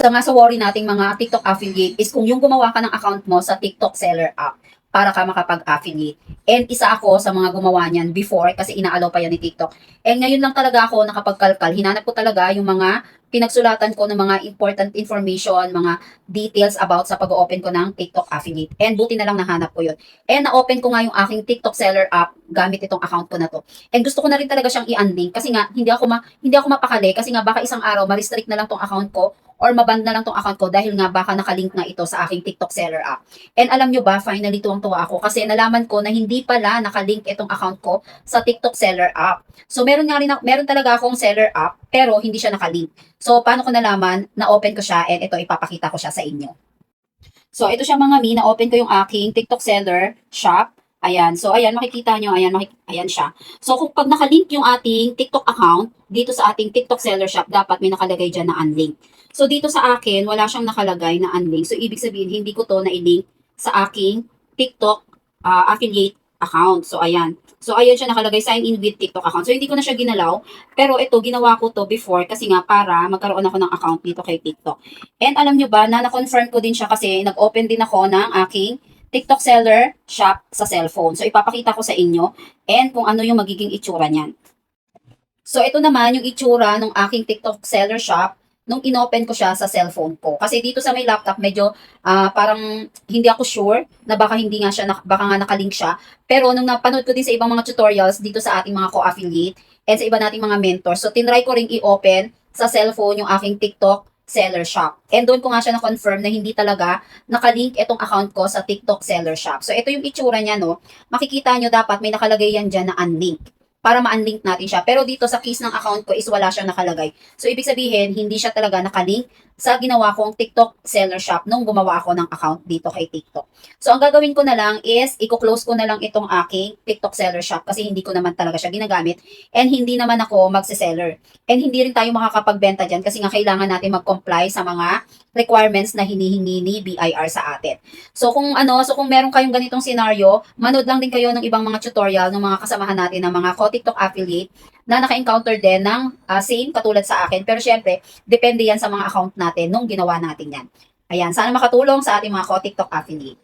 Isa nga sa worry nating mga TikTok affiliate is kung yung gumawa ka ng account mo sa TikTok seller app para ka makapag-affiliate. And isa ako sa mga gumawa niyan before kasi inaalaw pa yan ni TikTok. And ngayon lang talaga ako nakapagkalkal. Hinanap ko talaga yung mga pinagsulatan ko ng mga important information, mga details about sa pag-open ko ng TikTok affiliate. And buti na lang nahanap ko yun. And na-open ko nga yung aking TikTok seller app gamit itong account ko na to. And gusto ko na rin talaga siyang i-unlink kasi nga hindi ako mapakali kasi nga baka isang araw ma-restrict na lang tong account ko or maban na lang tong account ko dahil nga baka nakalink na ito sa aking TikTok seller app. And alam nyo ba, finally tuwang-tuwa ako kasi nalaman ko na hindi pala nakalink itong account ko sa TikTok seller app. So meron talaga akong seller app pero hindi siya nakalink. So paano ko nalaman? Na-open ko siya and ito ipapakita ko siya sa inyo. So ito siya mga mi, na-open ko yung aking TikTok seller shop. Ayan. So, ayan, makikita nyo. Ayan siya. So, kung pag nakalink yung ating TikTok account, dito sa ating TikTok seller shop, dapat may nakalagay dyan na unlink. So, dito sa akin, wala siyang nakalagay na unlink. So, ibig sabihin, hindi ko to na-link sa aking TikTok affiliate account. So, ayan. So, ayan siya nakalagay, sign in with TikTok account. So, hindi ko na siya ginalaw. Pero ito, ginawa ko to before kasi nga para magkaroon ako ng account dito kay TikTok. And alam nyo ba, na-confirm ko din siya kasi nag-open din ako ng aking TikTok seller shop sa cellphone. So, ipapakita ko sa inyo and kung ano yung magiging itsura niyan. So, ito naman yung itsura ng aking TikTok seller shop nung inopen ko siya sa cellphone ko. Kasi dito sa may laptop, medyo parang hindi ako sure na baka hindi nga siya, baka nga nakalink siya. Pero nung napanood ko din sa ibang mga tutorials dito sa ating mga co-affiliate and sa iba nating mga mentors, so tinry ko ring i-open sa cellphone yung aking TikTok seller shop. And doon ko nga siya na-confirm na hindi talaga nakalink itong account ko sa TikTok seller shop. So, ito yung itsura niya, no? Makikita nyo dapat may nakalagay yan dyan na unlink para ma-unlink natin siya. Pero dito sa keys ng account ko is wala siyang nakalagay. So, ibig sabihin, hindi siya talaga nakalink sa ginawa kong TikTok seller shop nung gumawa ako ng account dito kay TikTok. So, ang gagawin ko na lang is, i-close ko na lang itong aking TikTok seller shop kasi hindi ko naman talaga siya ginagamit and hindi naman ako magsiseller. And hindi rin tayo makakapagbenta dyan kasi nga kailangan natin mag-comply sa mga requirements na hinihingi ni BIR sa atin. So kung meron kayong ganitong scenario, manood lang din kayo ng ibang mga tutorial ng mga kasamahan natin ng mga TikTok affiliate na naka-encounter din ng same katulad sa akin. Pero syempre, depende yan sa mga account natin nung ginawa natin yan. Ayan, sana makatulong sa ating mga TikTok affiliate.